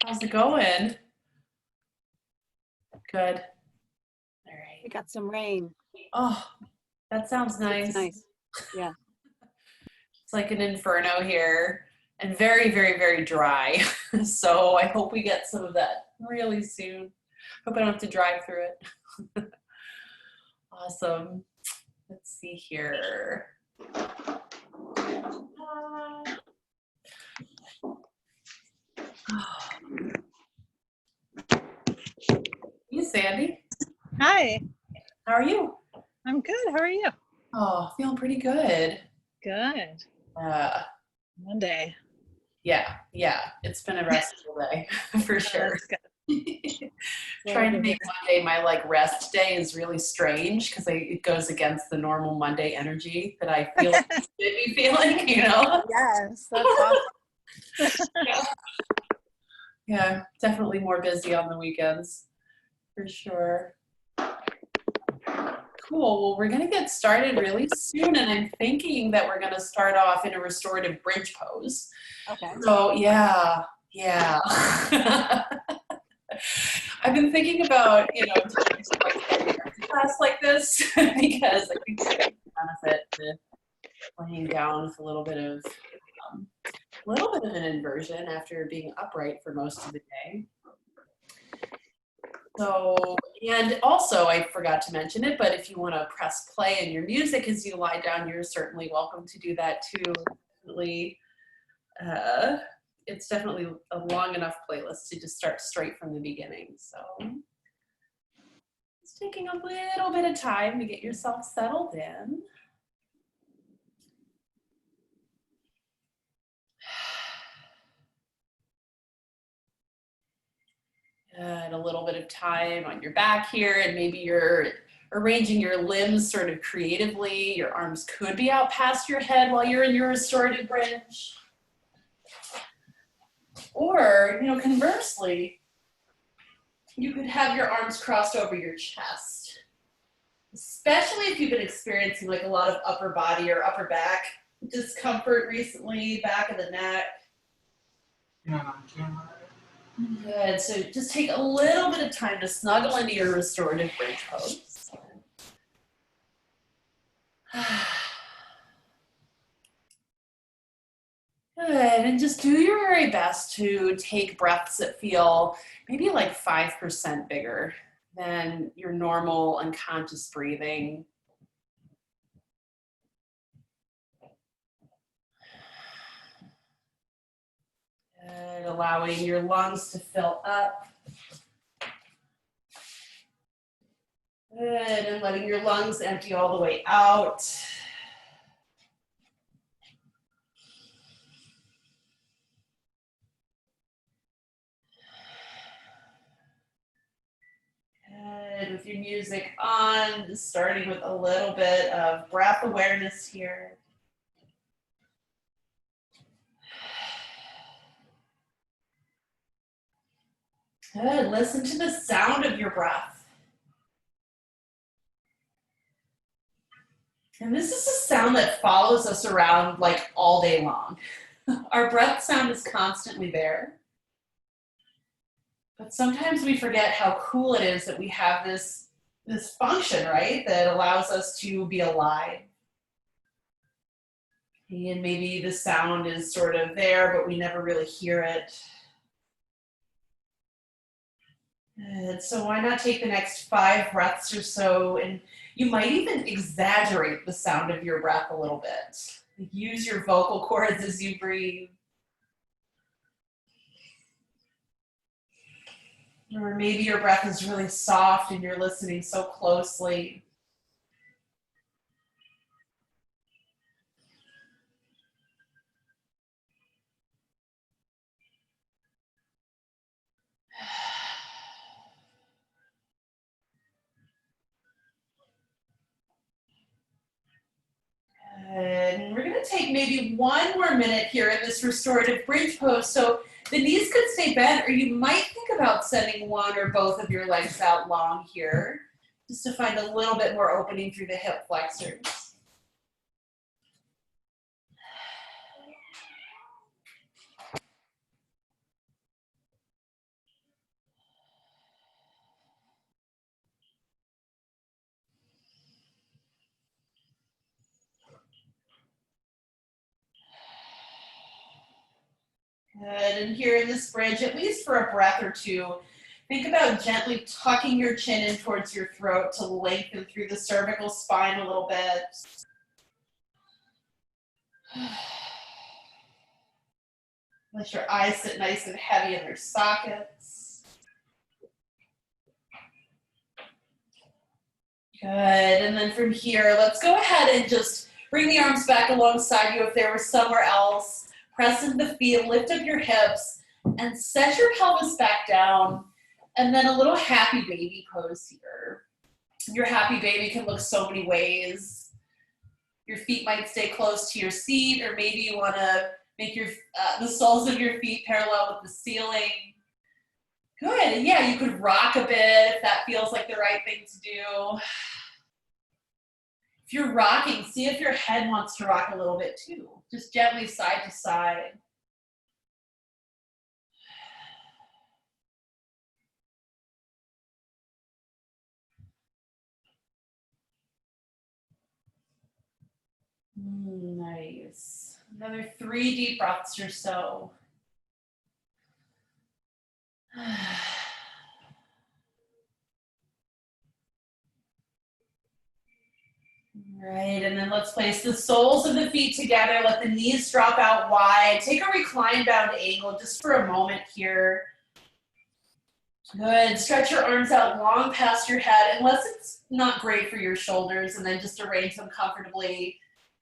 How's it going? Good. All We right. got some rain. Oh, that sounds It's nice. nice. Yeah. It's like an inferno here and very, very, very dry. So I hope we get some of that really soon. Hope I don't have to drive through it. Awesome. Let's see here. You, Sandy? Hi, How are you? I'm good. How are you? Oh, feeling pretty good. Good. Uh, Monday. yeah, it's been a restful day for Oh, sure. that's good. Trying Glad to to make Monday my rest day is really strange because it goes against the normal Monday energy that I feel like I should be feeling, Yes, that's awesome. Yeah. Yeah, definitely more busy on the weekends for sure. Cool. Well, we're going to get started really soon, and I'm thinking that we're going to start off in a restorative bridge pose. Okay. So, yeah. I've been thinking about, doing a class like this because I think there's a benefit to laying down with a little bit of an inversion after being upright for most of the day. So, and also I forgot to mention it, but if you want to press play in your music as you lie down, you're certainly welcome to do that too. Definitely, it's definitely a long enough playlist to just start straight from the beginning. So it's taking a little bit of time to get yourself settled in. And a little bit of time on your back here, and maybe you're arranging your limbs sort of creatively. Your arms could be out past your head while you're in your restorative bridge. Or, conversely, you could have your arms crossed over your chest, especially if you've been experiencing a lot of upper body or upper back discomfort recently, back of the neck. Good. So just take a little bit of time to snuggle into your restorative bridge pose. Good. And just do your very best to take breaths that feel maybe 5% bigger than your normal unconscious breathing. Good. Allowing your lungs to fill up. Good, and letting your lungs empty all the way out. Good, with your music on, just starting with a little bit of breath awareness here. Good, listen to the sound of your breath. And this is a sound that follows us around all day long. Our breath sound is constantly there. But sometimes we forget how cool it is that we have this function, right, that allows us to be alive. And maybe the sound is sort of there, but we never really hear it. And so why not take the next 5 breaths or so, and you might even exaggerate the sound of your breath a little bit. Use your vocal cords as you breathe. Or maybe your breath is really soft and you're listening so closely. And we're going to take maybe 1 more minute here in this restorative bridge pose. So the knees could stay bent, or you might think about sending one or both of your legs out long here, just to find a little bit more opening through the hip flexors. Good, and here in this bridge, at least for a breath or two, think about gently tucking your chin in towards your throat to lengthen through the cervical spine a little bit. Let your eyes sit nice and heavy in their sockets. Good, and then from here, let's go ahead and just bring the arms back alongside you if they were somewhere else. Press into the feet, lift up your hips, and set your pelvis back down. And then a little happy baby pose here. Your happy baby can look so many ways. Your feet might stay close to your seat, or maybe you want to make your the soles of your feet parallel with the ceiling. Good, and yeah, you could rock a bit if that feels like the right thing to do. If you're rocking, see if your head wants to rock a little bit too. Just gently side to side. Nice. Another 3 deep breaths or so. Right, and then let's place the soles of the feet together. Let the knees drop out wide. Take a recline bound angle just for a moment here. Good. Stretch your arms out long past your head, unless it's not great for your shoulders, and then just arrange them comfortably.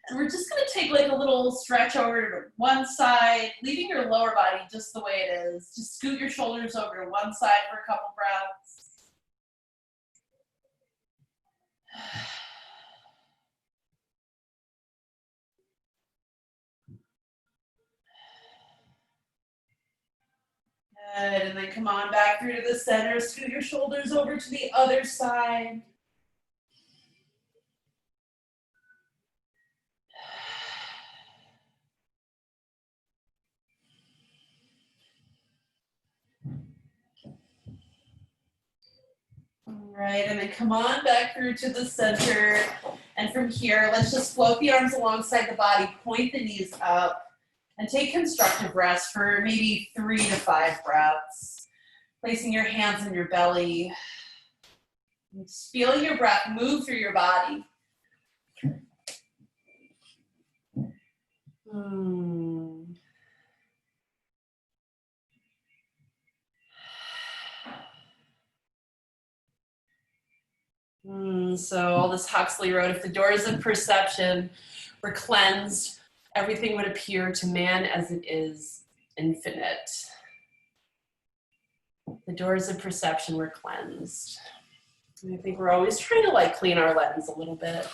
And we're just going to take like a little stretch over to one side, leaving your lower body just the way it is. Just scoot your shoulders over to one side for a couple breaths. Good, and then come on back through to the center. Scoot your shoulders over to the other side. All right, and then come on back through to the center. And from here, let's just float the arms alongside the body, point the knees up, and take constructive rest for maybe 3 to 5 breaths. Placing your hands in your belly. And just feeling your breath move through your body. So Aldous Huxley wrote, if the doors of perception were cleansed, everything would appear to man as it is infinite. The doors of perception were cleansed. And I think we're always trying to like clean our lens a little bit.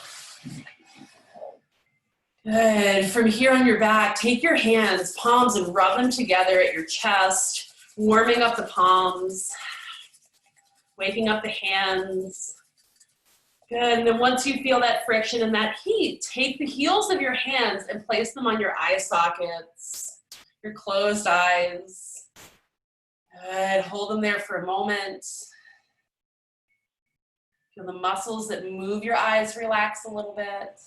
Good. From here on your back, take your hands, palms, and rub them together at your chest, warming up the palms, waking up the hands. Good, and then once you feel that friction and that heat, take the heels of your hands and place them on your eye sockets, your closed eyes. Good, hold them there for a moment. Feel the muscles that move your eyes relax a little bit.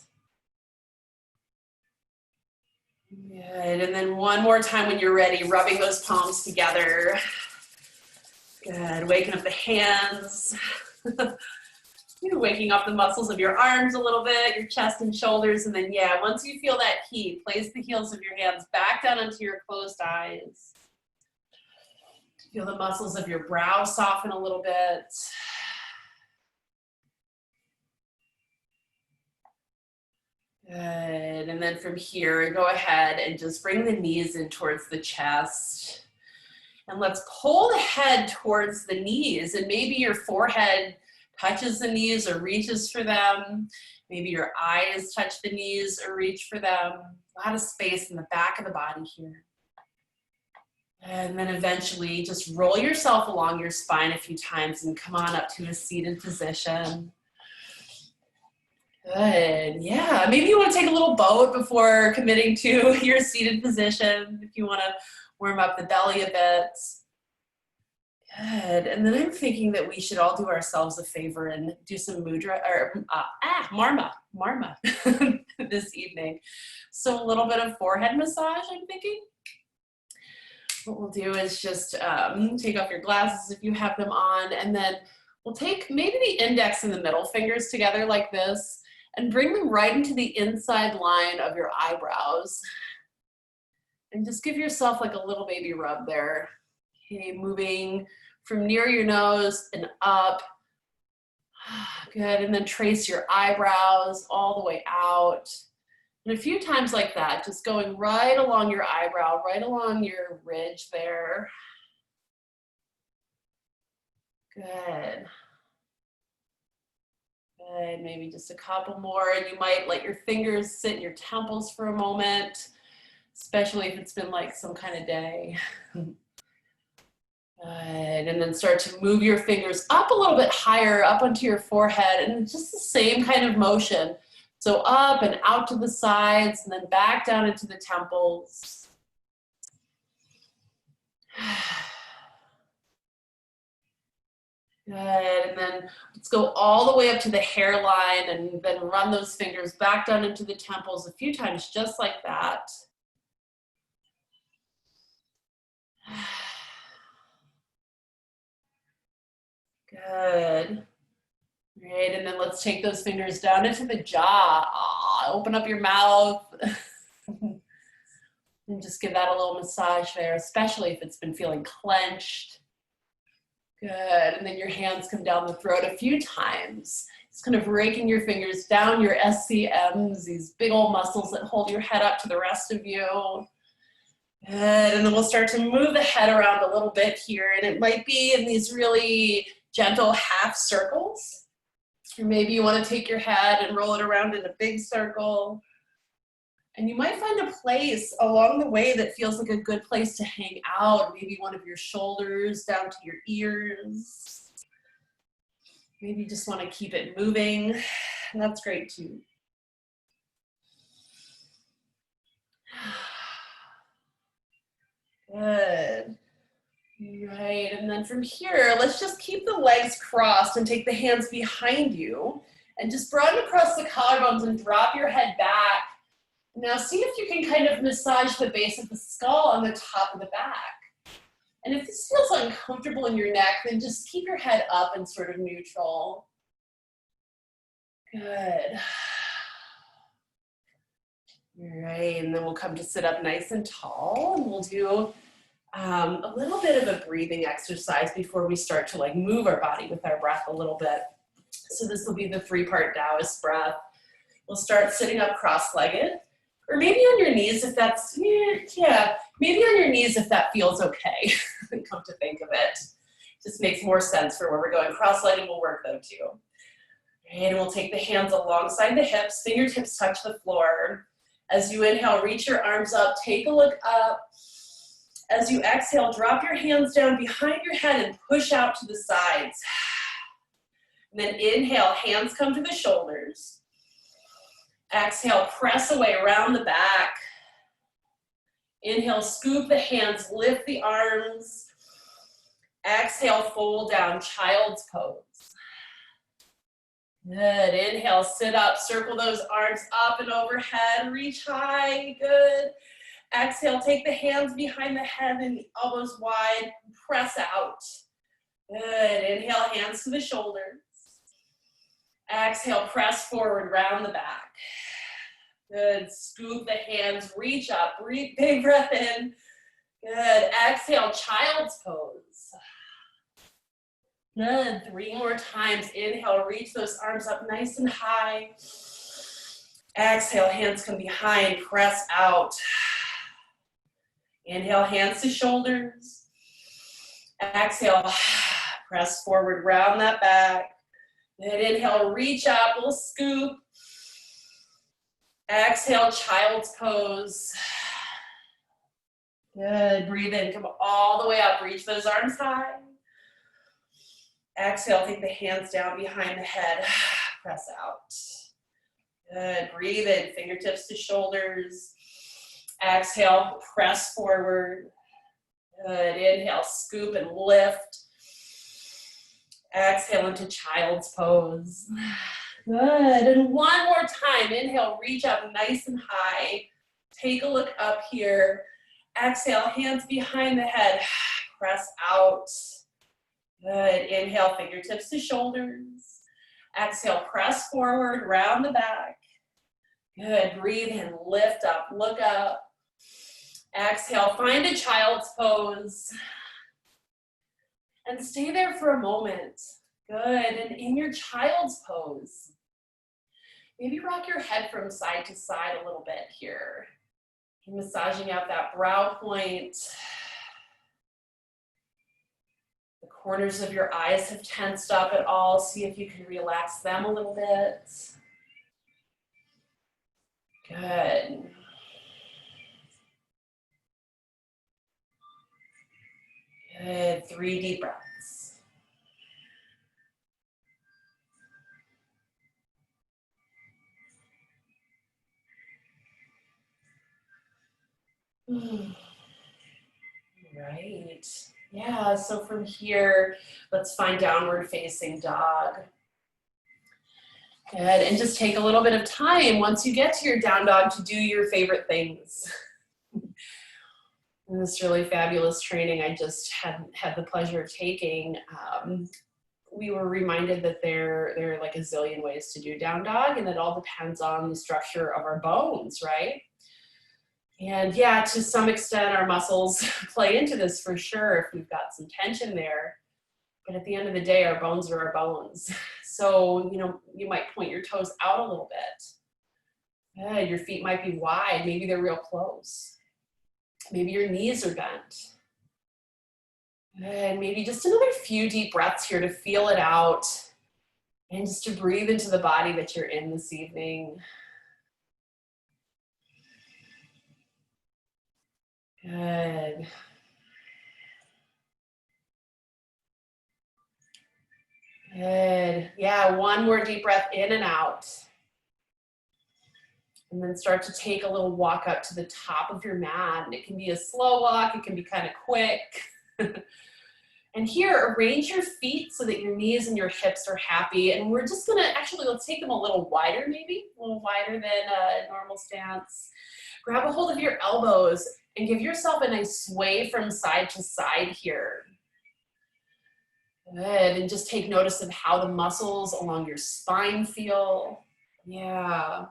Good, and then one more time when you're ready, rubbing those palms together. Good, waking up the hands. You're waking up the muscles of your arms a little bit, your chest and shoulders, and then yeah, once you feel that heat, place the heels of your hands back down onto your closed eyes. Feel the muscles of your brow soften a little bit. Good, and then from here, go ahead and just bring the knees in towards the chest. And let's pull the head towards the knees, and maybe your forehead touches the knees or reaches for them. Maybe your eyes touch the knees or reach for them. A lot of space in the back of the body here. And then eventually just roll yourself along your spine a few times and come on up to a seated position. Good, yeah. Maybe you want to take a little boat before committing to your seated position if you want to warm up the belly a bit. Good, and then I'm thinking that we should all do ourselves a favor and do some mudra, or marma this evening. So a little bit of forehead massage, I'm thinking. what we'll do is just take off your glasses if you have them on, and then we'll take maybe the index and the middle fingers together like this and bring them right into the inside line of your eyebrows. And just give yourself like a little baby rub there. Okay, moving from near your nose and up. Good, and then trace your eyebrows all the way out. And a few times like that, just going right along your eyebrow, right along your ridge there. Good. Good, maybe just a couple more. And you might let your fingers sit in your temples for a moment, especially if it's been like some kind of day. Good, and then start to move your fingers up a little bit higher, up onto your forehead, and just the same kind of motion. So up and out to the sides, and then back down into the temples. Good, and then let's go all the way up to the hairline, and then run those fingers back down into the temples a few times, just like that. Good. Great, and then let's take those fingers down into the jaw. Open up your mouth. And just give that a little massage there, especially if it's been feeling clenched. Good, and then your hands come down the throat a few times. Just kind of raking your fingers down your SCMs, these big old muscles that hold your head up to the rest of you. Good, and then we'll start to move the head around a little bit here, and it might be in these really gentle half circles. Or maybe you want to take your head and roll it around in a big circle. And you might find a place along the way that feels like a good place to hang out. Maybe one of your shoulders down to your ears. Maybe you just want to keep it moving. And that's great too. Good. Right, and then from here, let's just keep the legs crossed and take the hands behind you and just broaden across the collarbones and drop your head back. Now see if you can kind of massage the base of the skull on the top of the back. And if this feels uncomfortable in your neck, then just keep your head up and sort of neutral. Good. All right, and then we'll come to sit up nice and tall, and we'll do a little bit of a breathing exercise before we start to like move our body with our breath a little bit. So this will be the 3-part Taoist breath. We'll start sitting up cross-legged, or maybe on your knees if that's, maybe on your knees if that feels okay. Come to think of it. Just makes more sense for where we're going. Cross-legged will work though too. And we'll take the hands alongside the hips, fingertips touch the floor. As you inhale, reach your arms up, take a look up. As you exhale, drop your hands down behind your head and push out to the sides. And then inhale, hands come to the shoulders. Exhale, press away around the back. Inhale, scoop the hands, lift the arms. Exhale, fold down, child's pose. Good, inhale, sit up, circle those arms up and overhead, reach high, good. Exhale, take the hands behind the head and the elbows wide, press out. Good, inhale, hands to the shoulders. Exhale, press forward, round the back. Good, scoop the hands, reach up, breathe, big breath in. Good, exhale, child's pose. Good, 3 more times. Inhale, reach those arms up nice and high. Exhale, hands come behind, press out. Inhale, hands to shoulders. Exhale, press forward, round that back. Then inhale, reach up, we'll scoop. Exhale, child's pose. Good, breathe in, come all the way up, reach those arms high. Exhale, take the hands down behind the head, press out. Good, breathe in, fingertips to shoulders. Exhale, press forward. Good, inhale, scoop and lift. Exhale into child's pose. Good, and one more time. Inhale, reach up nice and high. Take a look up here. Exhale, hands behind the head. Press out. Good. Inhale, fingertips to shoulders. Exhale, press forward, round the back. Good. Breathe in, lift up, look up. Exhale, find a child's pose. And stay there for a moment. Good. And in your child's pose, maybe rock your head from side to side a little bit here. Massaging out that brow point. The corners of your eyes have tensed up at all. See if you can relax them a little bit. Good. Good. 3 deep breaths. Right. Yeah, so from here, let's find downward facing dog. Good, and just take a little bit of time once you get to your down dog to do your favorite things. In this really fabulous training I just had the pleasure of taking, we were reminded that there are like a zillion ways to do down dog, and it all depends on the structure of our bones, right? And yeah, to some extent our muscles play into this for sure if we've got some tension there. But at the end of the day, our bones are our bones. So, you might point your toes out a little bit. Yeah, your feet might be wide. Maybe they're real close. Maybe your knees are bent. And maybe just another few deep breaths here to feel it out and just to breathe into the body that you're in this evening. Good. Good. Yeah, one more deep breath in and out. And then start to take a little walk up to the top of your mat. And it can be a slow walk, it can be kind of quick. And here, arrange your feet so that your knees and your hips are happy. And we're just gonna, let's take them a little wider maybe, a little wider than a normal stance. Grab a hold of your elbows and give yourself a nice sway from side to side here. Good, and just take notice of how the muscles along your spine feel. Yeah.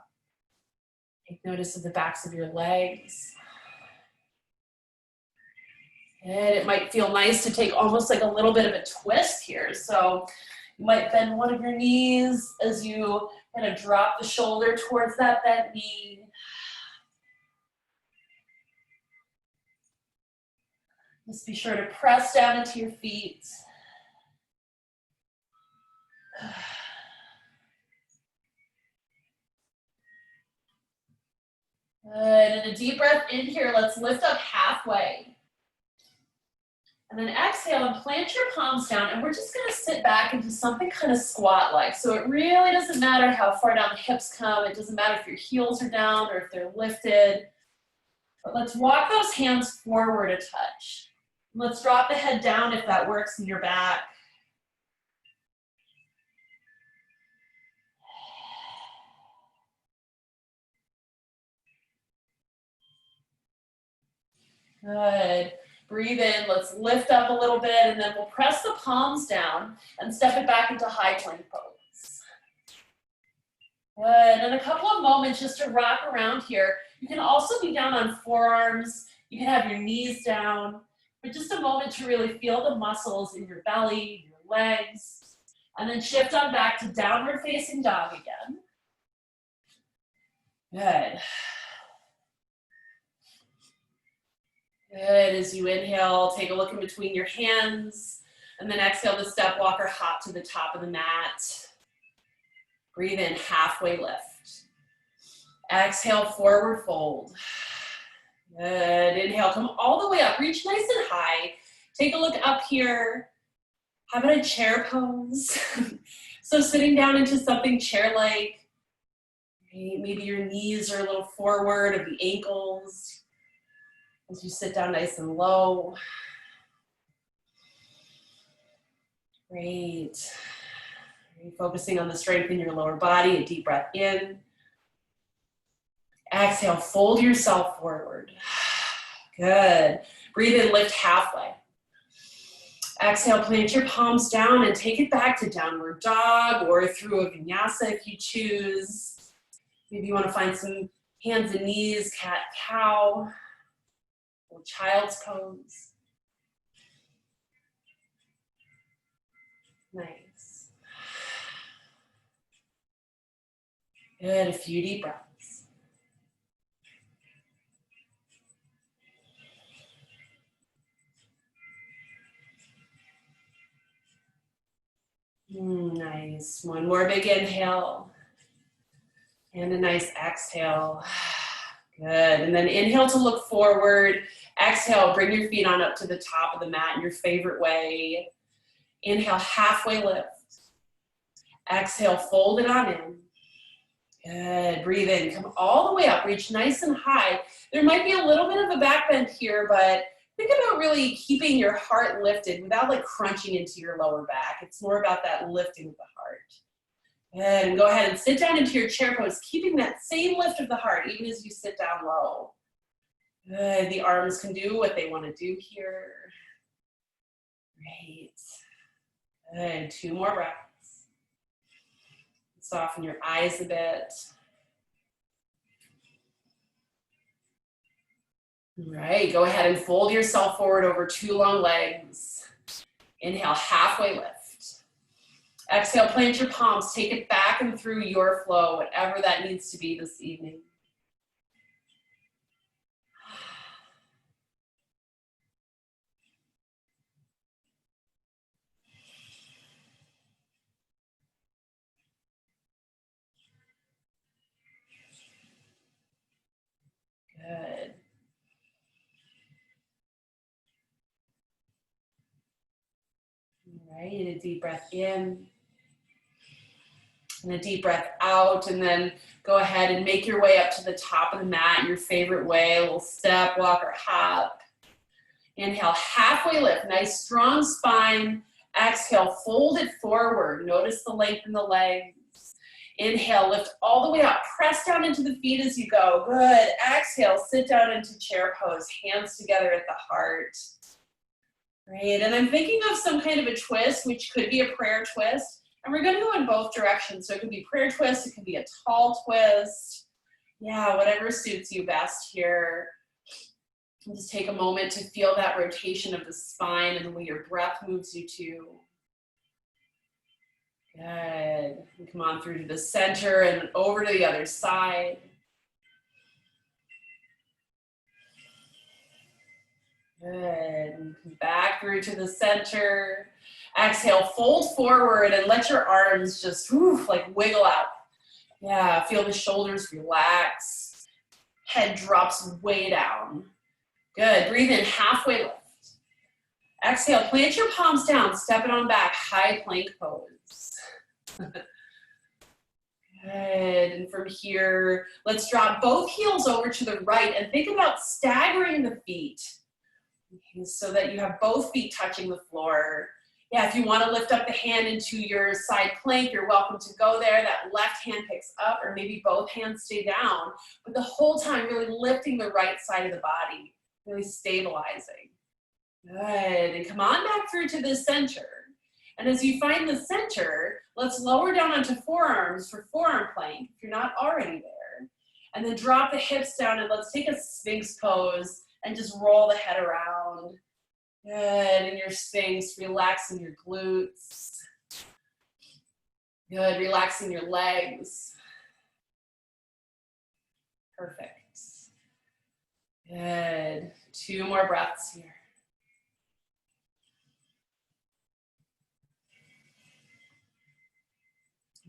Take notice of the backs of your legs. And it might feel nice to take almost like a little bit of a twist here. So you might bend one of your knees as you kind of drop the shoulder towards that bent knee. Just be sure to press down into your feet. Good, and a deep breath in here. Let's lift up halfway. And then exhale and plant your palms down, and we're just gonna sit back and do something kind of squat-like. So it really doesn't matter how far down the hips come. It doesn't matter if your heels are down or if they're lifted. But let's walk those hands forward a touch. Let's drop the head down if that works in your back. Good. Breathe in, let's lift up a little bit, and then we'll press the palms down and step it back into high plank pose. Good, and a couple of moments just to rock around here. You can also be down on forearms. You can have your knees down, but just a moment to really feel the muscles in your belly, your legs, and then shift on back to downward facing dog again. Good. Good, as you inhale, take a look in between your hands, and then exhale the step walker hop to the top of the mat. Breathe in, halfway lift. Exhale, forward fold. Good, inhale, come all the way up, reach nice and high. Take a look up here. How about a chair pose? So sitting down into something chair-like. Maybe your knees are a little forward of the ankles. As you sit down nice and low. Great. Focusing on the strength in your lower body, a deep breath in. Exhale, fold yourself forward. Good. Breathe in, lift halfway. Exhale, plant your palms down and take it back to downward dog or through a vinyasa if you choose. Maybe you want to find some hands and knees, cat, cow, or child's pose. Nice. Good, a few deep breaths. Nice. One more big inhale. And a nice exhale. Good. And then inhale to look forward. Exhale, bring your feet on up to the top of the mat in your favorite way. Inhale, halfway lift. Exhale, fold it on in. Good. Breathe in. Come all the way up. Reach nice and high. There might be a little bit of a back bend here, but think about really keeping your heart lifted without like crunching into your lower back. It's more about that lifting of the heart. Good. And go ahead and sit down into your chair pose, keeping that same lift of the heart even as you sit down low. Good. The arms can do what they want to do here. Great. Good. 2 more breaths. Soften your eyes a bit. All right, go ahead and fold yourself forward over 2 long legs. Inhale, halfway lift. Exhale, plant your palms, take it back and through your flow, whatever that needs to be this evening. Good. All right, and a deep breath in. And a deep breath out, and then go ahead and make your way up to the top of the mat in your favorite way, a little step, walk, or hop. Inhale, halfway lift, nice strong spine. Exhale, fold it forward. Notice the length in the legs. Inhale, lift all the way up. Press down into the feet as you go. Good. Exhale, sit down into chair pose, hands together at the heart. Great, and I'm thinking of some kind of a twist, which could be a prayer twist. And we're going to go in both directions. So it could be prayer twist, it could be a tall twist. Yeah, whatever suits you best here. And just take a moment to feel that rotation of the spine and the way your breath moves you to. Good. And come on through to the center and over to the other side. Good. And come back through to the center. Exhale, fold forward and let your arms just like wiggle out. Yeah, feel the shoulders relax. Head drops way down. Good. Breathe in, halfway lift. Exhale, plant your palms down, step it on back, high plank pose. Good. And from here, let's drop both heels over to the right and think about staggering the feet. Okay, so that you have both feet touching the floor. Yeah, if you want to lift up the hand into your side plank, you're welcome to go there. That left hand picks up, or maybe both hands stay down. But the whole time, really lifting the right side of the body, really stabilizing. Good, and come on back through to the center. And as you find the center, let's lower down onto forearms for forearm plank, if you're not already there. And then drop the hips down, and let's take a Sphinx pose and just roll the head around. Good, in your Sphinx, relaxing your glutes. Good, relaxing your legs. Perfect. Good, 2 more breaths here.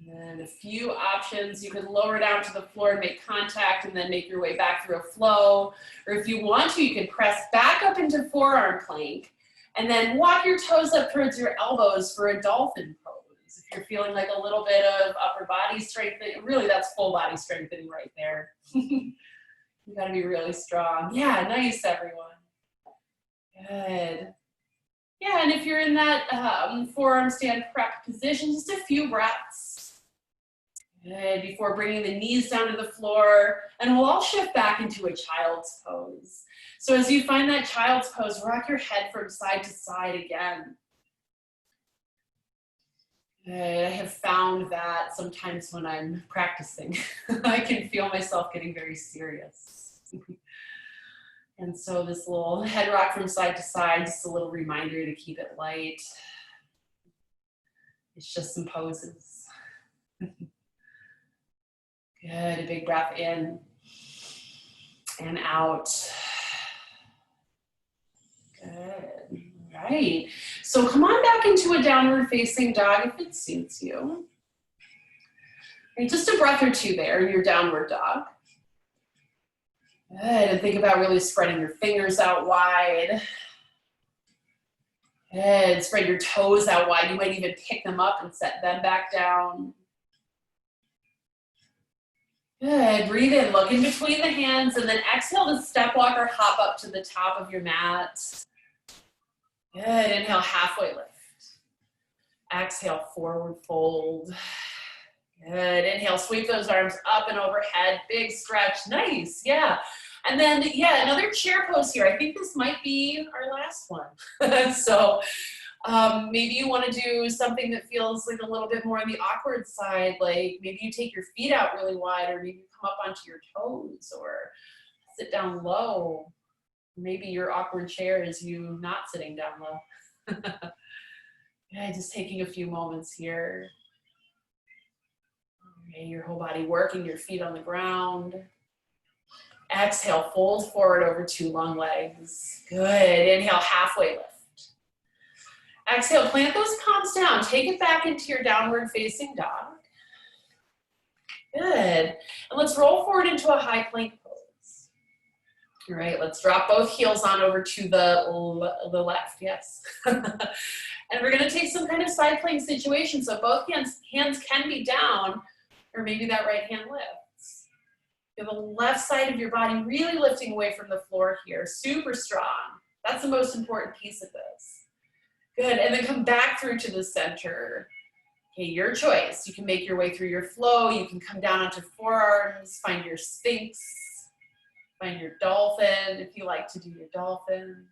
And then a few options. You could lower down to the floor and make contact and then make your way back through a flow. Or if you want to, you can press back up into forearm plank and then walk your toes up towards your elbows for a dolphin pose. If you're feeling like a little bit of upper body strengthening, really that's full body strengthening right there. You gotta be really strong. Yeah, nice everyone. Good. Yeah, and if you're in that forearm stand prep position, just a few breaths. Good, before bringing the knees down to the floor, and we'll all shift back into a child's pose. So as you find that child's pose, rock your head from side to side again. Good. I have found that sometimes when I'm practicing, I can feel myself getting very serious. And so this little head rock from side to side, just a little reminder to keep it light. It's just some poses. Good. A big breath in and out. Good. All right. So come on back into a downward facing dog if it suits you. And just a breath or two there in your downward dog. Good. And think about really spreading your fingers out wide. Good. Spread your toes out wide. You might even pick them up and set them back down. Good. Breathe in. Look in between the hands and then exhale to step walk or hop up to the top of your mat. Good. Inhale, halfway lift. Exhale, forward fold. Good. Inhale, sweep those arms up and overhead. Big stretch. Nice. Yeah. And then, yeah, another chair pose here. I think this might be our last one. So maybe you want to do something that feels like a little bit more on the awkward side. Like maybe you take your feet out really wide, or maybe you come up onto your toes, or sit down low. Maybe your awkward chair is you not sitting down low. Yeah, just taking a few moments here. Okay, your whole body working, your feet on the ground. Exhale, fold forward over two long legs. Good. Inhale, halfway lift. Exhale, plant those palms down. Take it back into your downward facing dog. Good. And let's roll forward into a high plank pose. All right, let's drop both heels on over to the left, yes. And we're gonna take some kind of side plank situation. So both hands can be down, or maybe that right hand lifts. You have the left side of your body really lifting away from the floor here, super strong. That's the most important piece of this. Good, and then come back through to the center. Okay, your choice. You can make your way through your flow. You can come down onto forearms, find your sphinx, find your dolphin if you like to do your dolphin.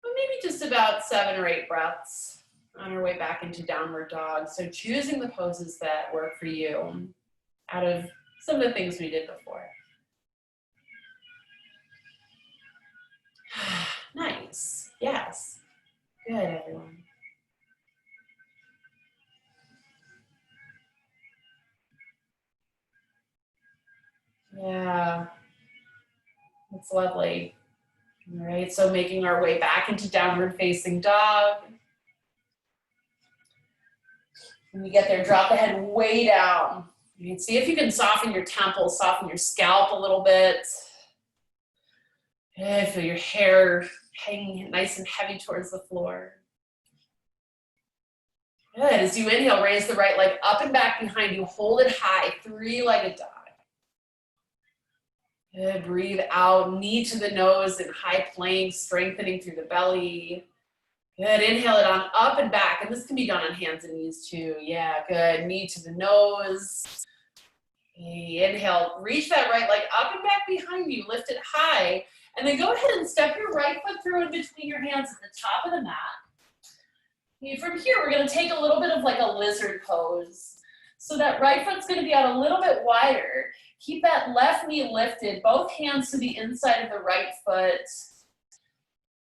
But maybe just about 7 or 8 breaths on our way back into downward dog. So choosing the poses that work for you out of some of the things we did before. Nice. Yes. Good, everyone. Yeah. That's lovely. All right, so making our way back into downward facing dog. When you get there, drop the head way down. You can see if you can soften your temples, soften your scalp a little bit. Good. Feel your hair hanging nice and heavy towards the floor. Good. As you inhale, raise the right leg up and back behind you. Hold it high, 3-legged dog. Good. Breathe out, knee to the nose in high plank, strengthening through the belly. Good. Inhale it on up and back. And this can be done on hands and knees too. Yeah, good. Knee to the nose. Okay. Inhale, reach that right leg up and back behind you. Lift it high. And then go ahead and step your right foot through in between your hands at the top of the mat. Okay, from here, we're going to take a little bit of like a lizard pose. So that right foot's going to be out a little bit wider. Keep that left knee lifted, both hands to the inside of the right foot.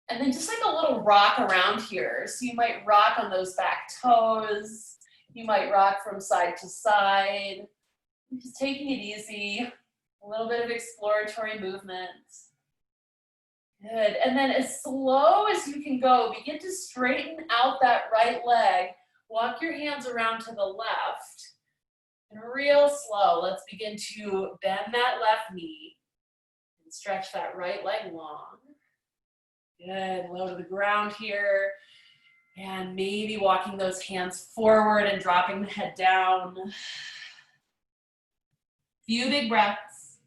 And then just like a little rock around here. So you might rock on those back toes. You might rock from side to side. Just taking it easy. A little bit of exploratory movement. Good. And then as slow as you can go, begin to straighten out that right leg. Walk your hands around to the left. And real slow, let's begin to bend that left knee and stretch that right leg long. Good, low to the ground here. And maybe walking those hands forward and dropping the head down. Few big breaths.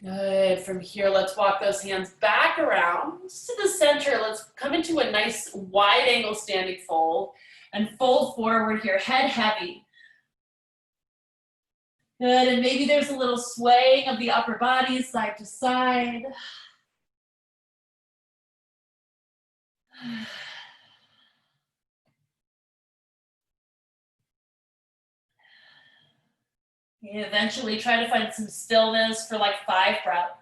Good. From here, let's walk those hands back around to the center. Let's come into a nice wide angle standing fold. And fold forward here, head heavy. Good, and maybe there's a little swaying of the upper body side to side. And eventually try to find some stillness for like 5 breaths.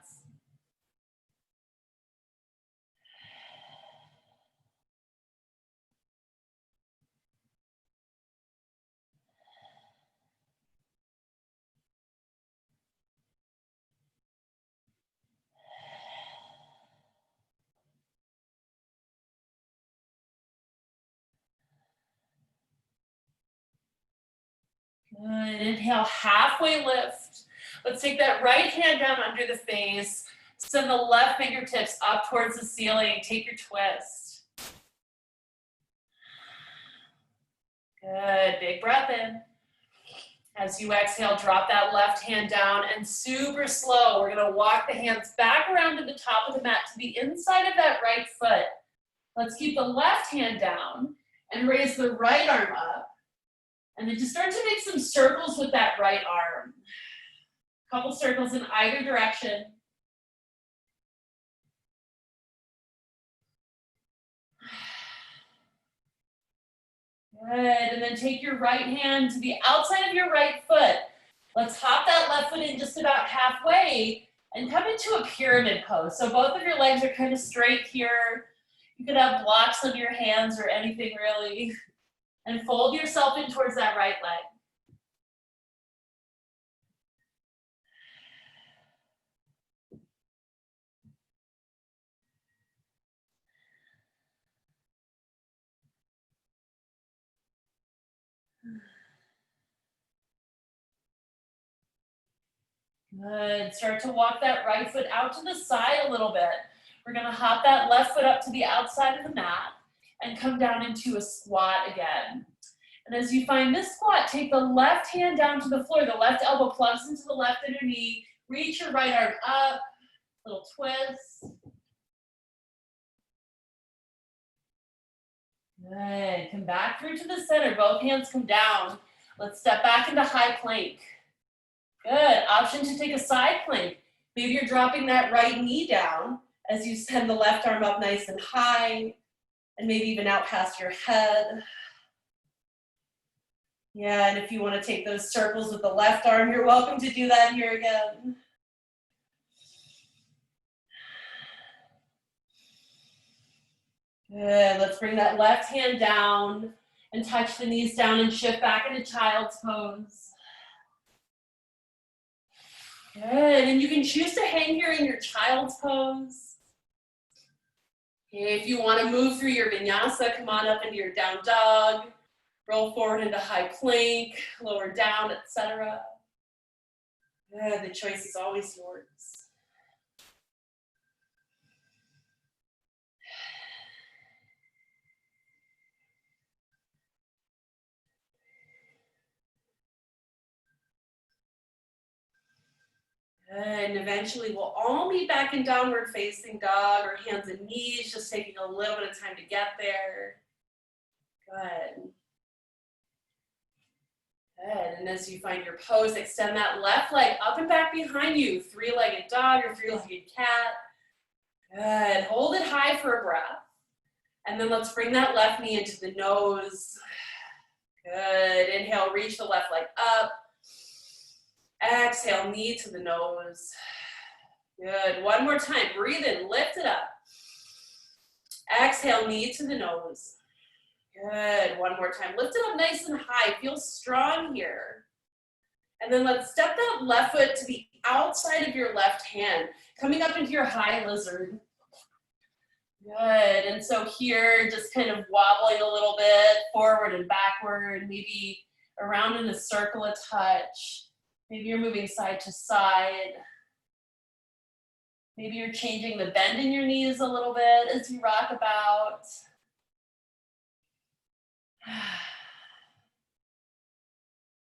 Good, inhale, halfway lift. Let's take that right hand down under the face. Send the left fingertips up towards the ceiling. Take your twist. Good, big breath in. As you exhale, drop that left hand down and super slow. We're gonna walk the hands back around to the top of the mat to the inside of that right foot. Let's keep the left hand down and raise the right arm up. And then just start to make some circles with that right arm. Couple circles in either direction. Good, and then take your right hand to the outside of your right foot. Let's hop that left foot in just about halfway and come into a pyramid pose. So both of your legs are kind of straight here. You could have blocks on your hands or anything really. And fold yourself in towards that right leg. Good, start to walk that right foot out to the side a little bit. We're gonna hop that left foot up to the outside of the mat and come down into a squat again. And as you find this squat, take the left hand down to the floor. The left elbow plugs into the left inner knee. Reach your right arm up, little twist. Good, come back through to the center. Both hands come down. Let's step back into high plank. Good, option to take a side plank. Maybe you're dropping that right knee down as you send the left arm up nice and high, and maybe even out past your head. Yeah, and if you want to take those circles with the left arm, you're welcome to do that here again. Good, let's bring that left hand down and touch the knees down and shift back into child's pose. Good, and you can choose to hang here in your child's pose. Okay, if you want to move through your vinyasa, come on up into your down dog. Roll forward into high plank, lower down, etc. Good, the choice is always yours. Good, and eventually we'll all meet back in downward facing dog or hands and knees, just taking a little bit of time to get there. Good. Good, and as you find your pose, extend that left leg up and back behind you, 3-legged dog or 3-legged cat. Good, hold it high for a breath. And then let's bring that left knee into the nose. Good, inhale, reach the left leg up. Exhale, knee to the nose. Good, one more time, breathe in, lift it up. Exhale, knee to the nose. Good, one more time, lift it up nice and high, feel strong here. And then let's step that left foot to the outside of your left hand, coming up into your high lizard. Good, and so here, just kind of wobbling a little bit, forward and backward, maybe around in a circle a touch. Maybe you're moving side to side. Maybe you're changing the bend in your knees a little bit as you rock about.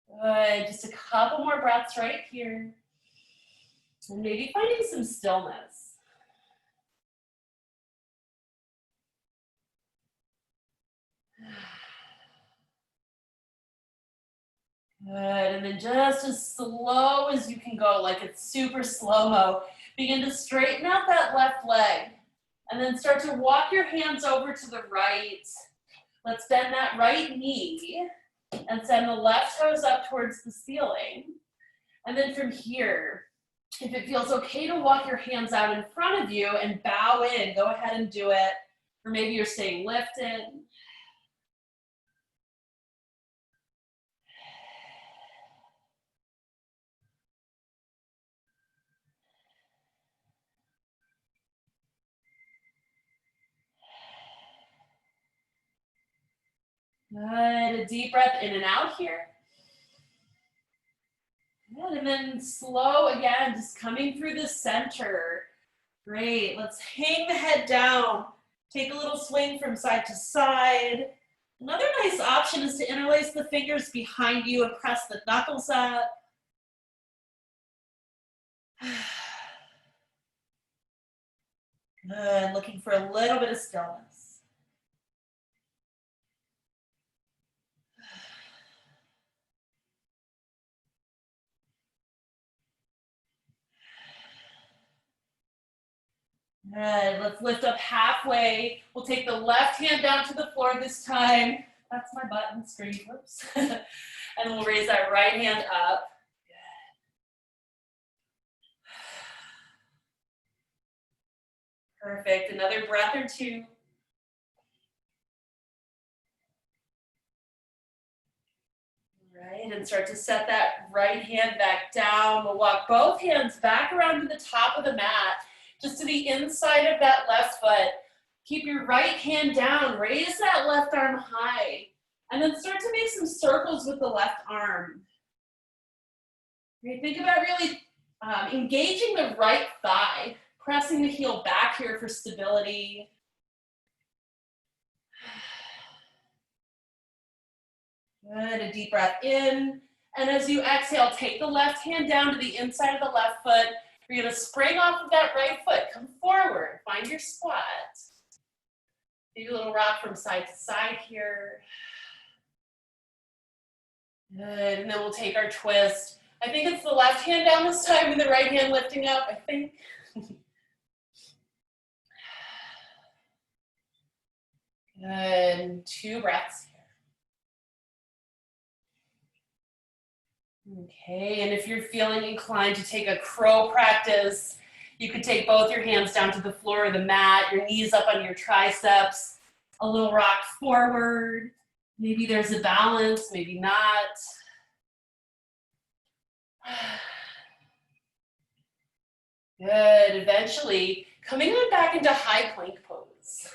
Good, just a couple more breaths right here. And maybe finding some stillness. Good, and then just as slow as you can go, like it's super slow-mo, begin to straighten out that left leg. And then start to walk your hands over to the right. Let's bend that right knee and send the left toes up towards the ceiling. And then from here, if it feels okay to walk your hands out in front of you and bow in, go ahead and do it. Or maybe you're staying lifted. Good, a deep breath in and out here. Good, and then slow again, just coming through the center. Great, let's hang the head down. Take a little swing from side to side. Another nice option is to interlace the fingers behind you and press the knuckles up. Good, looking for a little bit of stillness. Good, let's lift up halfway. We'll take the left hand down to the floor this time. That's my button screen, whoops. And we'll raise that right hand up. Perfect, another breath or two. Right, and start to set that right hand back down. We'll walk both hands back around to the top of the mat, just to the inside of that left foot. Keep your right hand down, raise that left arm high, and then start to make some circles with the left arm. Okay, think about really engaging the right thigh, pressing the heel back here for stability. Good, a deep breath in. And as you exhale, take the left hand down to the inside of the left foot. You're gonna spring off of that right foot, come forward, find your squat. Do a little rock from side to side here. Good, and then we'll take our twist. I think it's the left hand down this time and the right hand lifting up, I think. Good, 2 breaths here. Okay, and if you're feeling inclined to take a crow practice, you could take both your hands down to the floor of the mat, your knees up on your triceps, a little rock forward. Maybe there's a balance, maybe not. Good, eventually coming on back into high plank pose.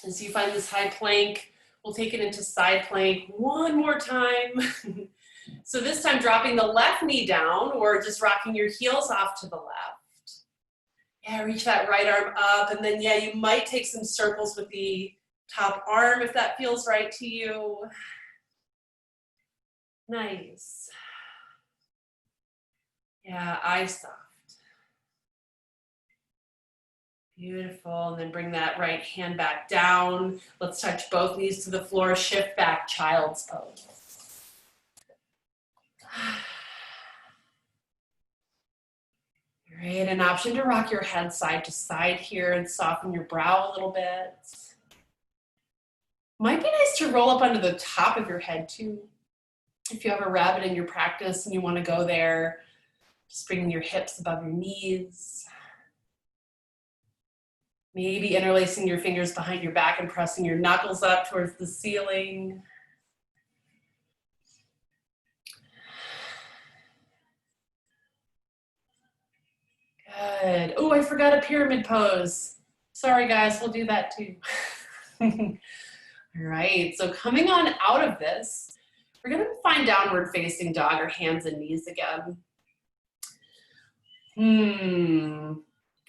As you find this high plank, we'll take it into side plank one more time. So this time dropping the left knee down or just rocking your heels off to the left. Yeah, reach that right arm up, and then yeah, you might take some circles with the top arm if that feels right to you. Nice. Yeah, eyes soft. Beautiful, and then bring that right hand back down. Let's touch both knees to the floor, shift back, child's pose. Great, an option to rock your head side to side here and soften your brow a little bit. Might be nice to roll up onto the top of your head too. If you have a rabbit in your practice and you want to go there, just bringing your hips above your knees. Maybe interlacing your fingers behind your back and pressing your knuckles up towards the ceiling. Good. Oh, I forgot a pyramid pose. Sorry guys, we'll do that too. All right, so coming on out of this, we're gonna find downward facing dog or hands and knees again.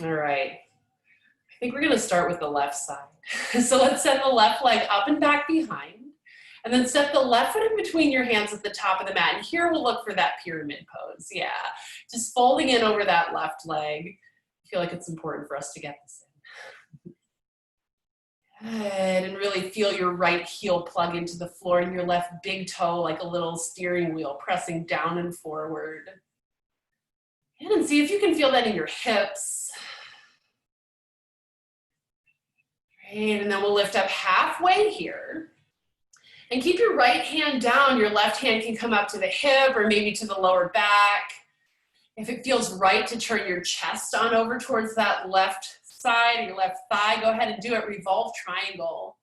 All right. I think we're gonna start with the left side. So let's send the left leg up and back behind, and then set the left foot in between your hands at the top of the mat. And here we'll look for that pyramid pose. Yeah, just folding in over that left leg. I feel like it's important for us to get this in. Good, and really feel your right heel plug into the floor and your left big toe like a little steering wheel pressing down and forward. And see if you can feel that in your hips. Great, and then we'll lift up halfway here. And keep your right hand down. Your left hand can come up to the hip or maybe to the lower back. If it feels right to turn your chest on over towards that left side, your left thigh, go ahead and do it. Revolve triangle.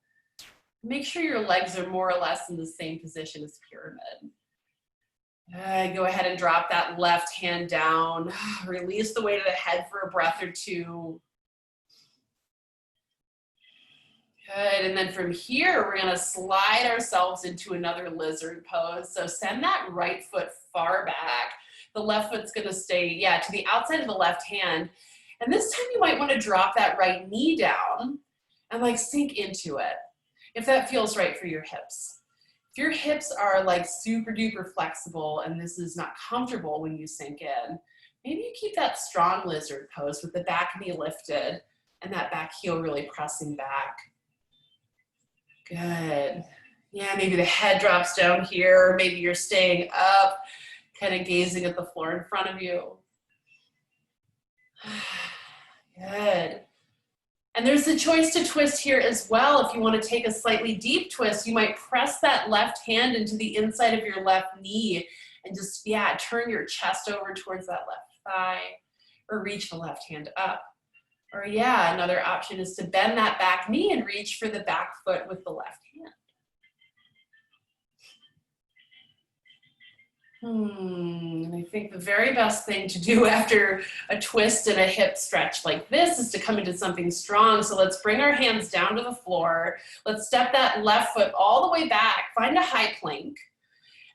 Make sure your legs are more or less in the same position as pyramid. Go ahead and drop that left hand down. Release the weight of the head for a breath or two. Good, and then from here, we're gonna slide ourselves into another lizard pose. So send that right foot far back. The left foot's gonna stay, to the outside of the left hand. And this time you might wanna drop that right knee down and like sink into it, if that feels right for your hips. If your hips are like super duper flexible and this is not comfortable when you sink in, maybe you keep that strong lizard pose with the back knee lifted and that back heel really pressing back. Good. Yeah, maybe the head drops down here, or maybe you're staying up, kind of gazing at the floor in front of you. Good. And there's the choice to twist here as well. If you want to take a slightly deep twist, you might press that left hand into the inside of your left knee and just, turn your chest over towards that left thigh, or reach the left hand up. Or another option is to bend that back knee and reach for the back foot with the left hand. And I think the very best thing to do after a twist and a hip stretch like this is to come into something strong. So let's bring our hands down to the floor. Let's step that left foot all the way back. Find a high plank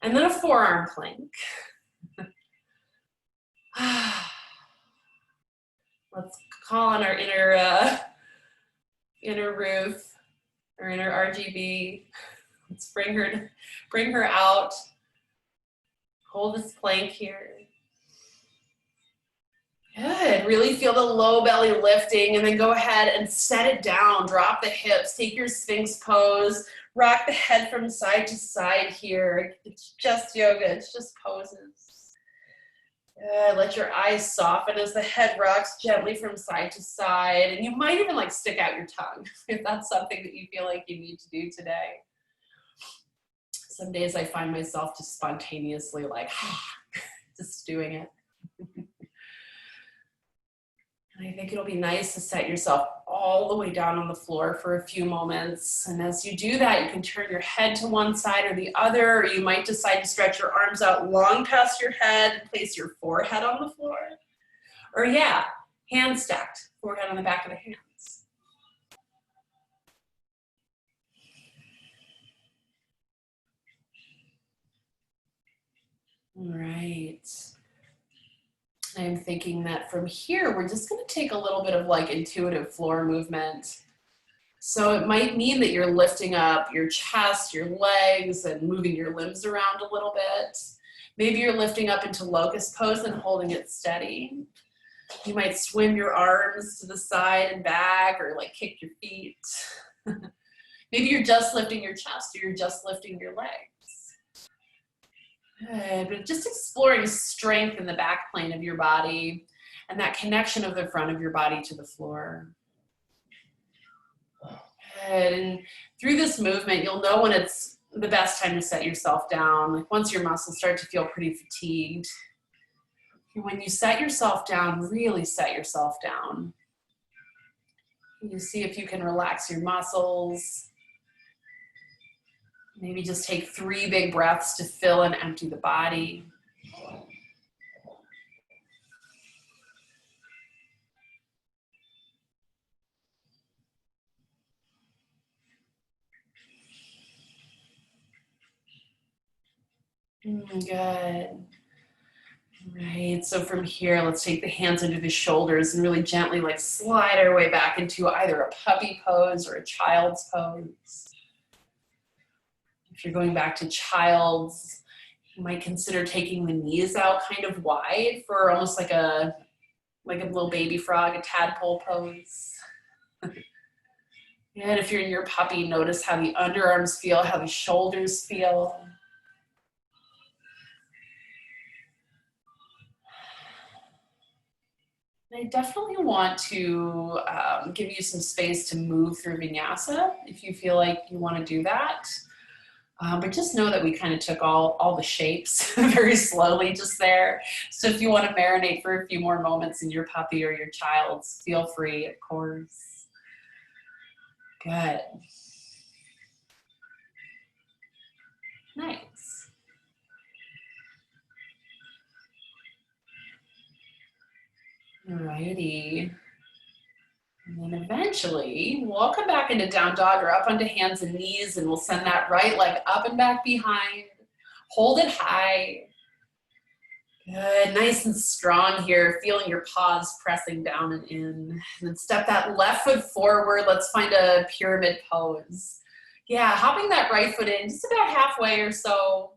and then a forearm plank. Let's call on our inner Ruth, or inner RGB. Let's bring her out. Hold this plank here. Good, really feel the low belly lifting, and then go ahead and set it down. Drop the hips, take your Sphinx pose, rock the head from side to side here. It's just yoga, it's just poses. Good. Let your eyes soften as the head rocks gently from side to side, and you might even like stick out your tongue if that's something that you feel like you need to do today. Some days I find myself just spontaneously like, just doing it. And I think it'll be nice to set yourself all the way down on the floor for a few moments. And as you do that, you can turn your head to one side or the other, or you might decide to stretch your arms out long past your head and place your forehead on the floor. Or hands stacked, forehead on the back of the hands. All right. I'm thinking that from here, we're just going to take a little bit of like intuitive floor movement. So it might mean that you're lifting up your chest, your legs, and moving your limbs around a little bit. Maybe you're lifting up into locust pose and holding it steady. You might swim your arms to the side and back, or like kick your feet. Maybe you're just lifting your chest, or you're just lifting your legs. Good, but just exploring strength in the back plane of your body and that connection of the front of your body to the floor. Good, and through this movement, you'll know when it's the best time to set yourself down. Like once your muscles start to feel pretty fatigued. When you set yourself down, really set yourself down. You see if you can relax your muscles. Maybe just take 3 big breaths to fill and empty the body. Good. Right, so from here, let's take the hands under the shoulders and really gently like slide our way back into either a puppy pose or a child's pose. If you're going back to child's, you might consider taking the knees out kind of wide for almost like a little baby frog, a tadpole pose. And if you're in your puppy, notice how the underarms feel, how the shoulders feel. I definitely want to give you some space to move through vinyasa if you feel like you want to do that. But just know that we kind of took all the shapes very slowly just there. So if you want to marinate for a few more moments in your puppy or your child's, feel free, of course. Good. Nice. Alrighty. And then eventually, we'll come back into down dog or up onto hands and knees, and we'll send that right leg up and back behind. Hold it high. Good, nice and strong here, feeling your paws pressing down and in. And then step that left foot forward. Let's find a pyramid pose. Yeah, hopping that right foot in just about halfway or so.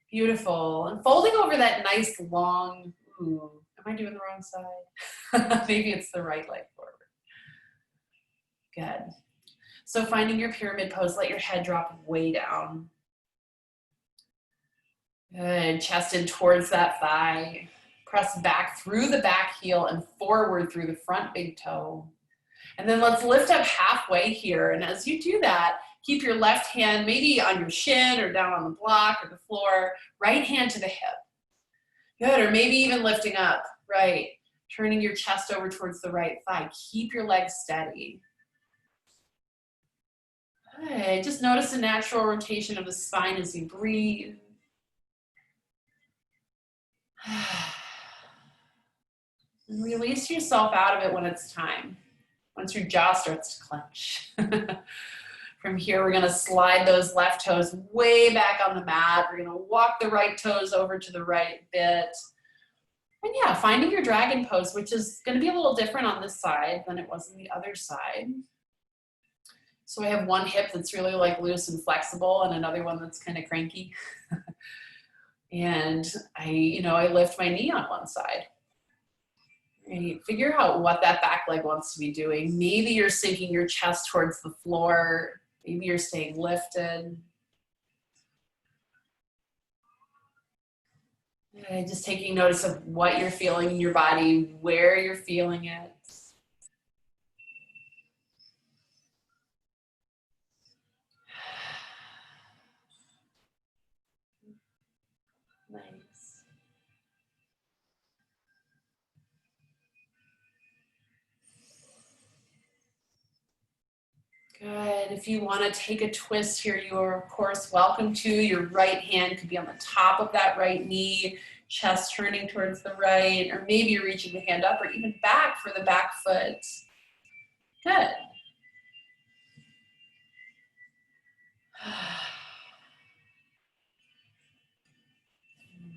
Beautiful. And folding over that nice long, ooh, am I doing the wrong side? Maybe it's the right leg forward. Good. So finding your pyramid pose, let your head drop way down. Good, chest in towards that thigh. Press back through the back heel and forward through the front big toe. And then let's lift up halfway here. And as you do that, keep your left hand maybe on your shin or down on the block or the floor, right hand to the hip. Good, or maybe even lifting up, right. Turning your chest over towards the right thigh. Keep your legs steady. Good, just notice the natural rotation of the spine as you breathe. And release yourself out of it when it's time, once your jaw starts to clench. From here, we're gonna slide those left toes way back on the mat. We're gonna walk the right toes over to the right bit. And yeah, finding your dragon pose, which is gonna be a little different on this side than it was on the other side. So I have one hip that's really like loose and flexible and another one that's kind of cranky. And I lift my knee on one side. Right. Figure out what that back leg wants to be doing. Maybe you're sinking your chest towards the floor. Maybe you're staying lifted. And just taking notice of what you're feeling in your body, where you're feeling it. Nice. Good. If you want to take a twist here, you are, of course, welcome to. Your right hand could be on the top of that right knee, chest turning towards the right, or maybe you're reaching the hand up or even back for the back foot. Good.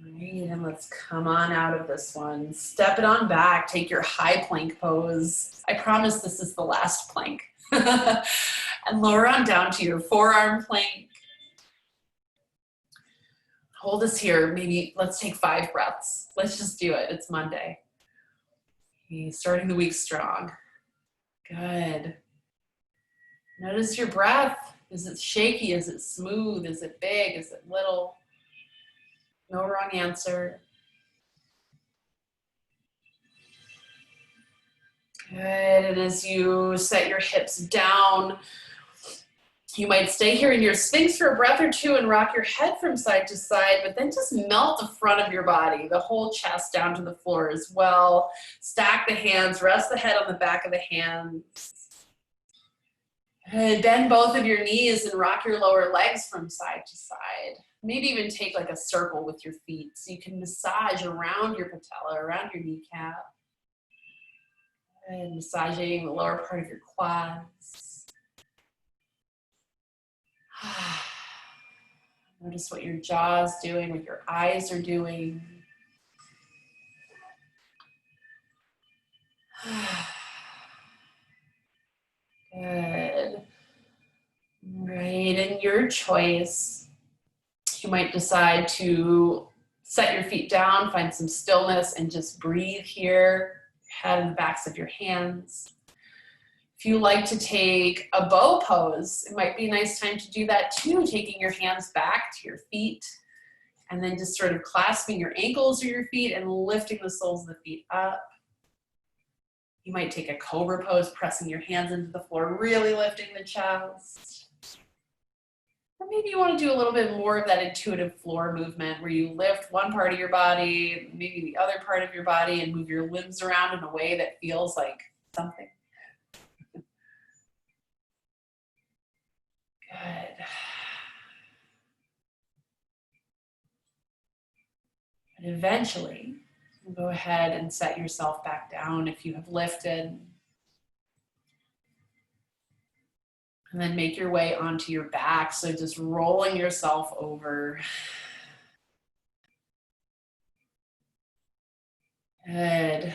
Great, and let's come on out of this one. Step it on back, take your high plank pose. I promise this is the last plank. And lower on down to your forearm plank. Hold us here, maybe let's take 5 breaths. Let's just do it, it's Monday. Okay, starting the week strong. Good. Notice your breath. Is it shaky? Is it smooth? Is it big? Is it little? No wrong answer. Good, and as you set your hips down, you might stay here in your Sphinx for a breath or two and rock your head from side to side, but then just melt the front of your body, the whole chest down to the floor as well. Stack the hands, rest the head on the back of the hands. Good. Bend both of your knees and rock your lower legs from side to side. Maybe even take like a circle with your feet so you can massage around your patella, around your kneecap. And massaging the lower part of your quads. Notice what your jaw is doing, what your eyes are doing. Good. Right, and your choice. You might decide to set your feet down, find some stillness, and just breathe here. Head in the backs of your hands. If you like to take a bow pose, it might be a nice time to do that too, taking your hands back to your feet and then just sort of clasping your ankles or your feet and lifting the soles of the feet up. You might take a cobra pose, pressing your hands into the floor, really lifting the chest. Or maybe you want to do a little bit more of that intuitive floor movement where you lift one part of your body, maybe the other part of your body, and move your limbs around in a way that feels like something. Good. And eventually, you'll go ahead and set yourself back down if you have lifted. And then make your way onto your back. So just rolling yourself over. Good.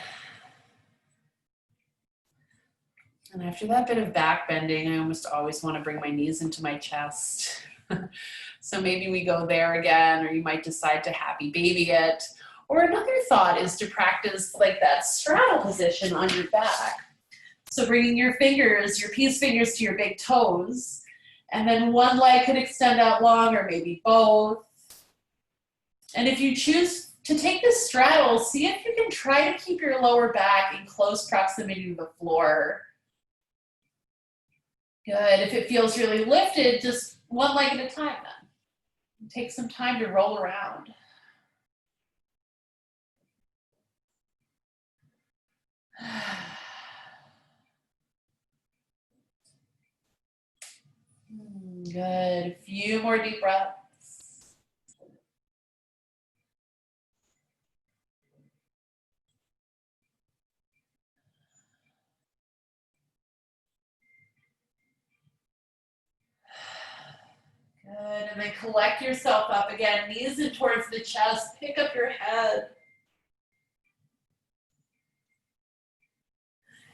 And after that bit of back bending, I almost always want to bring my knees into my chest. So maybe we go there again, or you might decide to happy baby it. Or another thought is to practice like that straddle position on your back. So bringing your fingers, your peace fingers to your big toes, and then one leg could extend out long, or maybe both. And if you choose to take this straddle, see if you can try to keep your lower back in close proximity to the floor. Good. If it feels really lifted, just one leg at a time then. Take some time to roll around. Good. A few more deep breaths. Good. And then collect yourself up again. Knees in towards the chest. Pick up your head.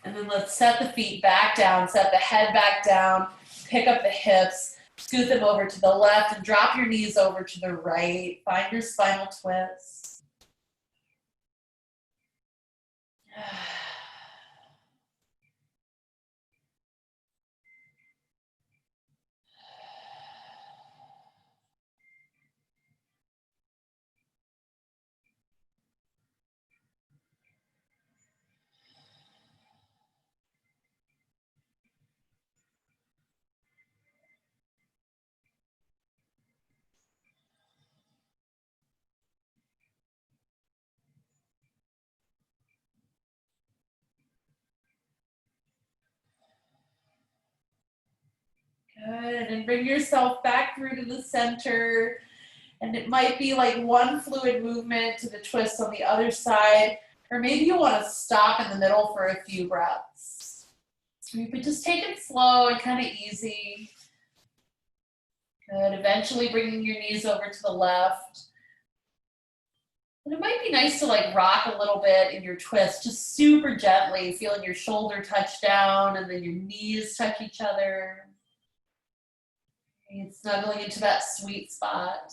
And then let's set the feet back down. Set the head back down. Pick up the hips. Scoot them over to the left and drop your knees over to the right. Find your spinal twist. Good, and bring yourself back through to the center. And it might be like one fluid movement to the twist on the other side, or maybe you want to stop in the middle for a few breaths. You could just take it slow and kind of easy. Good, eventually bringing your knees over to the left. And it might be nice to like rock a little bit in your twist, just super gently, feeling your shoulder touch down and then your knees touch each other. And snuggling into that sweet spot.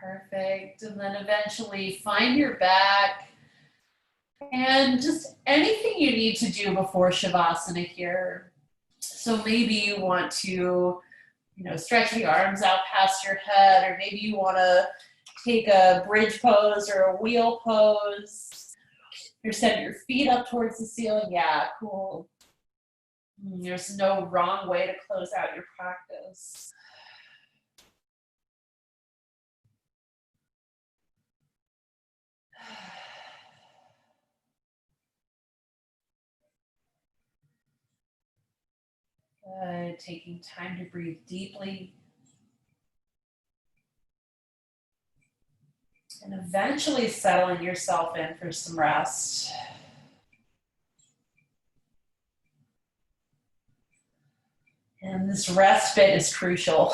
Perfect. And then eventually find your back and just anything you need to do before Shavasana here. So maybe you want to, stretch the arms out past your head, or maybe you want to take a bridge pose or a wheel pose. You're setting your feet up towards the ceiling. Yeah, cool. There's no wrong way to close out your practice. Good. Taking time to breathe deeply. And eventually settling yourself in for some rest. And this respite is crucial.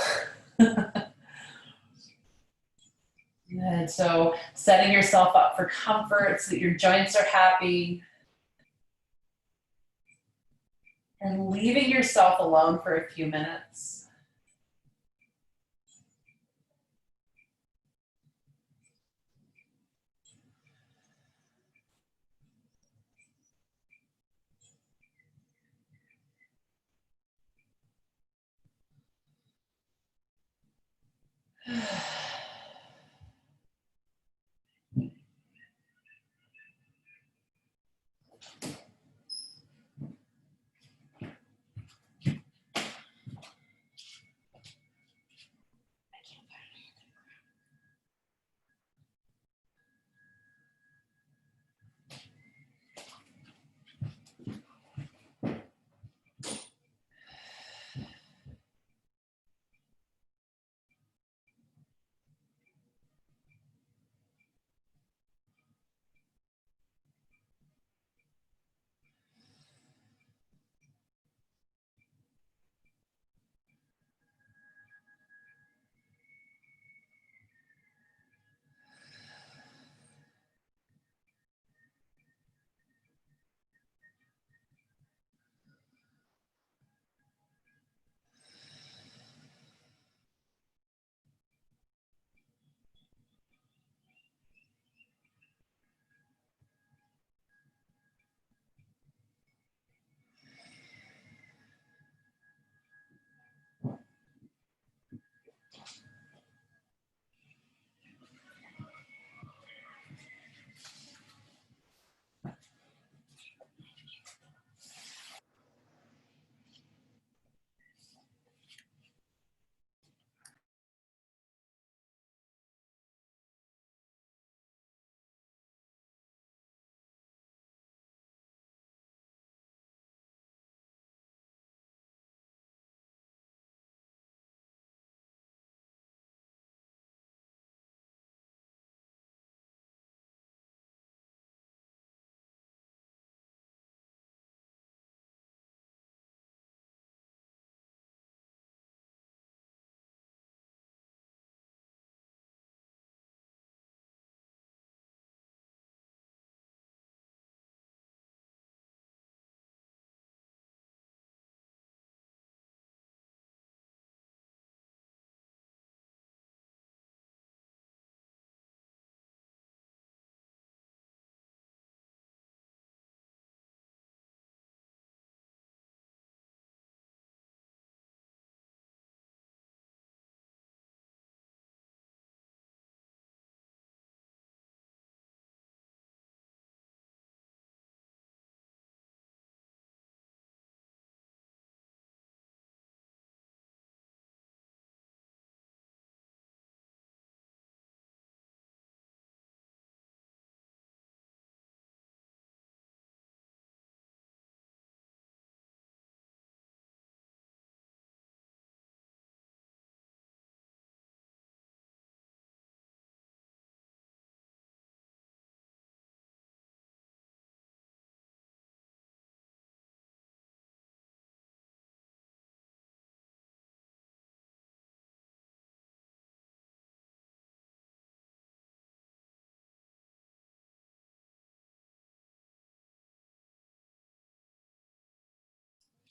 Good. So setting yourself up for comfort so that your joints are happy. And leaving yourself alone for a few minutes.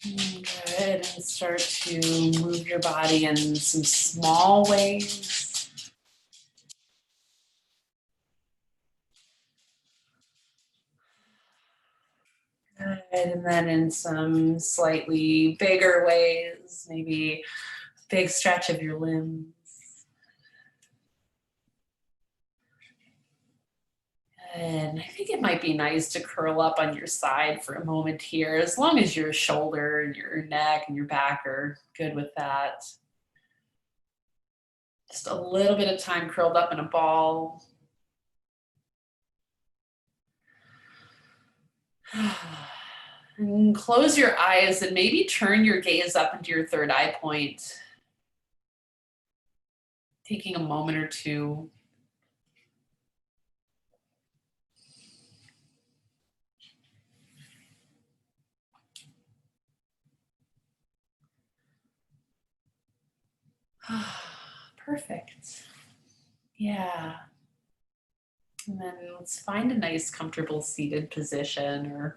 Good. And start to move your body in some small ways. Good. And then in some slightly bigger ways, maybe a big stretch of your limbs. And I think it might be nice to curl up on your side for a moment here, as long as your shoulder and your neck and your back are good with that. Just a little bit of time curled up in a ball. And close your eyes and maybe turn your gaze up into your third eye point. Taking a moment or two Perfect. Yeah. And then let's find a nice, comfortable seated position, or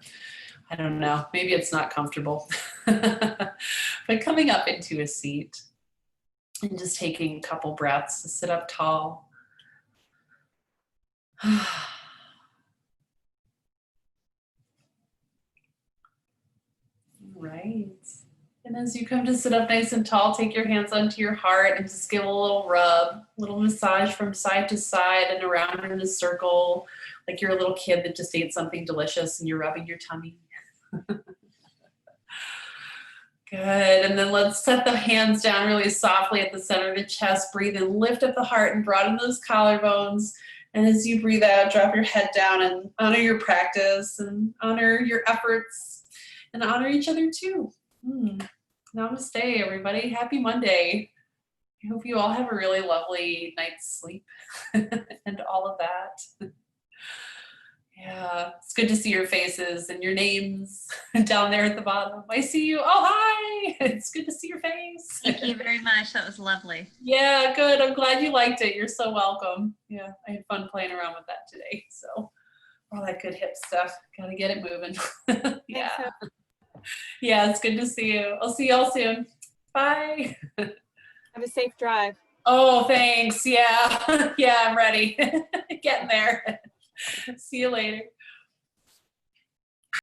I don't know, maybe it's not comfortable, but coming up into a seat and just taking a couple breaths to sit up tall. Right. And as you come to sit up nice and tall, take your hands onto your heart and just give a little rub, a little massage from side to side and around in a circle, like you're a little kid that just ate something delicious and you're rubbing your tummy. Good. And then let's set the hands down really softly at the center of the chest. Breathe in, lift up the heart and broaden those collarbones. And as you breathe out, drop your head down and honor your practice and honor your efforts and honor each other too. Namaste, everybody. Happy Monday. I hope you all have a really lovely night's sleep and all of that. Yeah, it's good to see your faces and your names down there at the bottom. I see you. Oh, hi. It's good to see your face. Thank you very much. That was lovely. Yeah, good. I'm glad you liked it. You're so welcome. Yeah, I had fun playing around with that today. So all that good hip stuff. Got to get it moving. Yeah. Yeah, it's good to see you. I'll see y'all soon. Bye. Have a safe drive. Oh, thanks. Yeah. Yeah, I'm ready. Getting there. See you later.